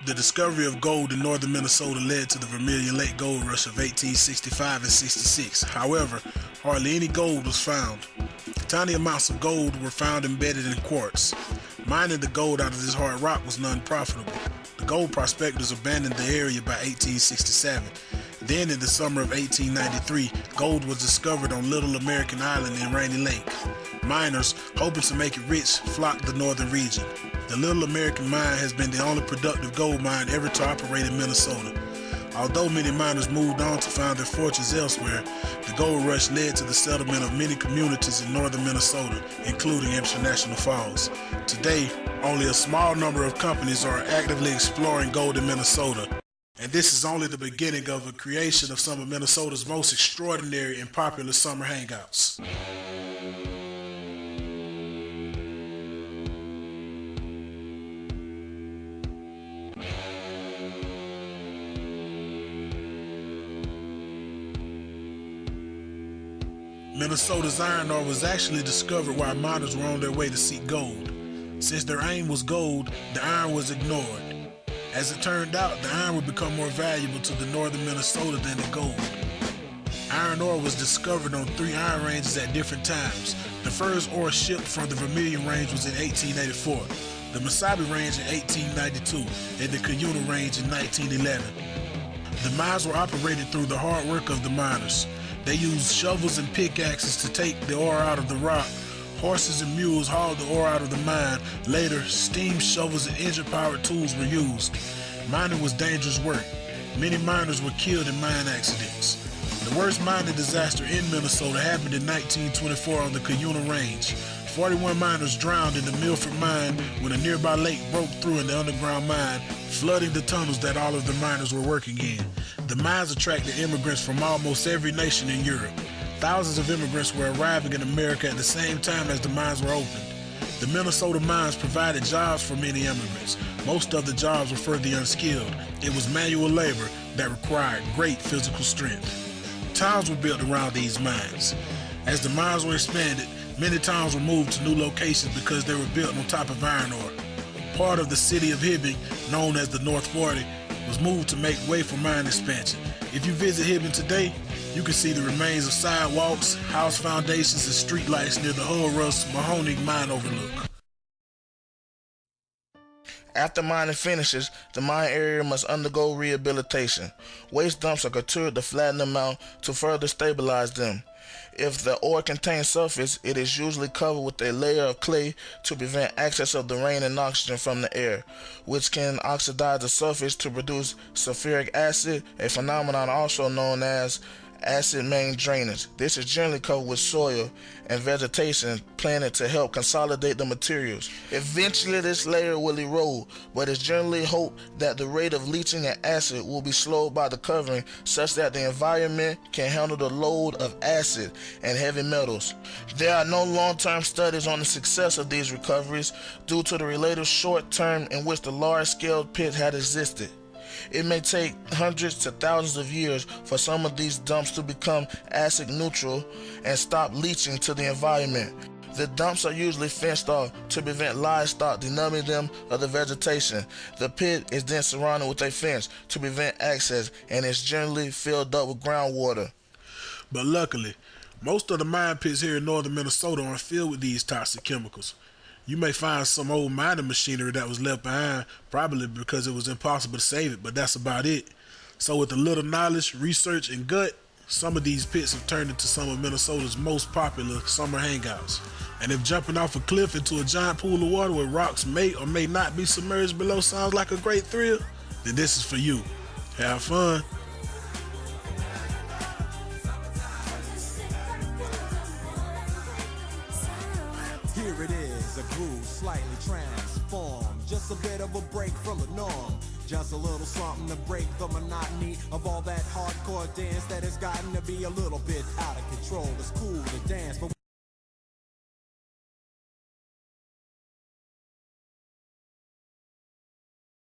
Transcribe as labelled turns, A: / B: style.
A: The discovery of gold in northern Minnesota led to the Vermilion Lake Gold Rush of 1865 and 66. However, hardly any gold was found. Tiny amounts of gold were found embedded in quartz. Mining the gold out of this hard rock was non-profitable. The gold prospectors abandoned the area by 1867. Then in the summer of 1893, gold was discovered on Little American Island in Rainy Lake. Miners, hoping to make it rich, flocked the northern region. The Little American mine has been the only productive gold mine ever to operate in Minnesota. Although many miners moved on to find their fortunes elsewhere, the gold rush led to the settlement of many communities in northern Minnesota, including International Falls. Today, only a small number of companies are actively exploring gold in Minnesota. And this is only the beginning of a creation of some of Minnesota's most extraordinary and popular summer hangouts. Minnesota's iron ore was actually discovered while miners were on their way to seek gold. Since their aim was gold, the iron was ignored. As it turned out, the iron would become more valuable to the northern Minnesota than the gold. Iron ore was discovered on 3 iron ranges at different times. The first ore shipped from the Vermilion Range was in 1884, the Mesabi Range in 1892, and the Cuyuna Range in 1911. The mines were operated through the hard work of the miners. They used shovels and pickaxes to take the ore out of the rock. Horses and mules hauled the ore out of the mine. Later, steam shovels and engine-powered tools were used. Mining was dangerous work. Many miners were killed in mine accidents. The worst mining disaster in Minnesota happened in 1924 on the Cuyuna Range. 41 miners drowned in the Milford Mine when a nearby lake broke through in the underground mine, flooding the tunnels that all of the miners were working in. The mines attracted immigrants from almost every nation in Europe. Thousands of immigrants were arriving in America at the same time as the mines were opened. The Minnesota mines provided jobs for many immigrants. Most of the jobs were for the unskilled. It was manual labor that required great physical strength. Towns were built around these mines. As the mines were expanded, many towns were moved to new locations because they were built on top of iron ore. Part of the city of Hibbing, known as the North 40, was moved to make way for mine expansion. If you visit Hibbing today, you can see the remains of sidewalks, house foundations, and streetlights near the Hull Russ Mahoning mine overlook.
B: After mining finishes, the mine area must undergo rehabilitation. Waste dumps are continued to flatten them out to further stabilize them. If the ore contains sulfates, it is usually covered with a layer of clay to prevent access of the rain and oxygen from the air, which can oxidize the sulfates to produce sulfuric acid, a phenomenon also known as acid main drainage. This is generally covered with soil and vegetation planted to help consolidate the materials. Eventually this layer will erode, but it's generally hoped that the rate of leaching and acid will be slowed by the covering such that the environment can handle the load of acid and heavy metals. There are no long-term studies on the success of these recoveries due to the relative short term in which the large-scale pit had existed. It may take hundreds to thousands of years for some of these dumps to become acid neutral and stop leaching to the environment. The dumps are usually fenced off to prevent livestock denumbing them of the vegetation. The pit is then surrounded with a fence to prevent access and is generally filled up with groundwater.
A: But luckily, most of the mine pits here in northern Minnesota aren't filled with these toxic chemicals. You may find some old mining machinery that was left behind, probably because it was impossible to save it, but that's about it. So with a little knowledge, research, and gut, some of these pits have turned into some of Minnesota's most popular summer hangouts. And if jumping off a cliff into a giant pool of water where rocks may or may not be submerged below sounds like a great thrill, then this is for you. Have fun.
C: Here it is, a groove slightly transformed. Just a bit of a break from the norm. Just a little something to break the monotony of all that hardcore dance that has gotten to be a little bit out of control. It's cool to dance, but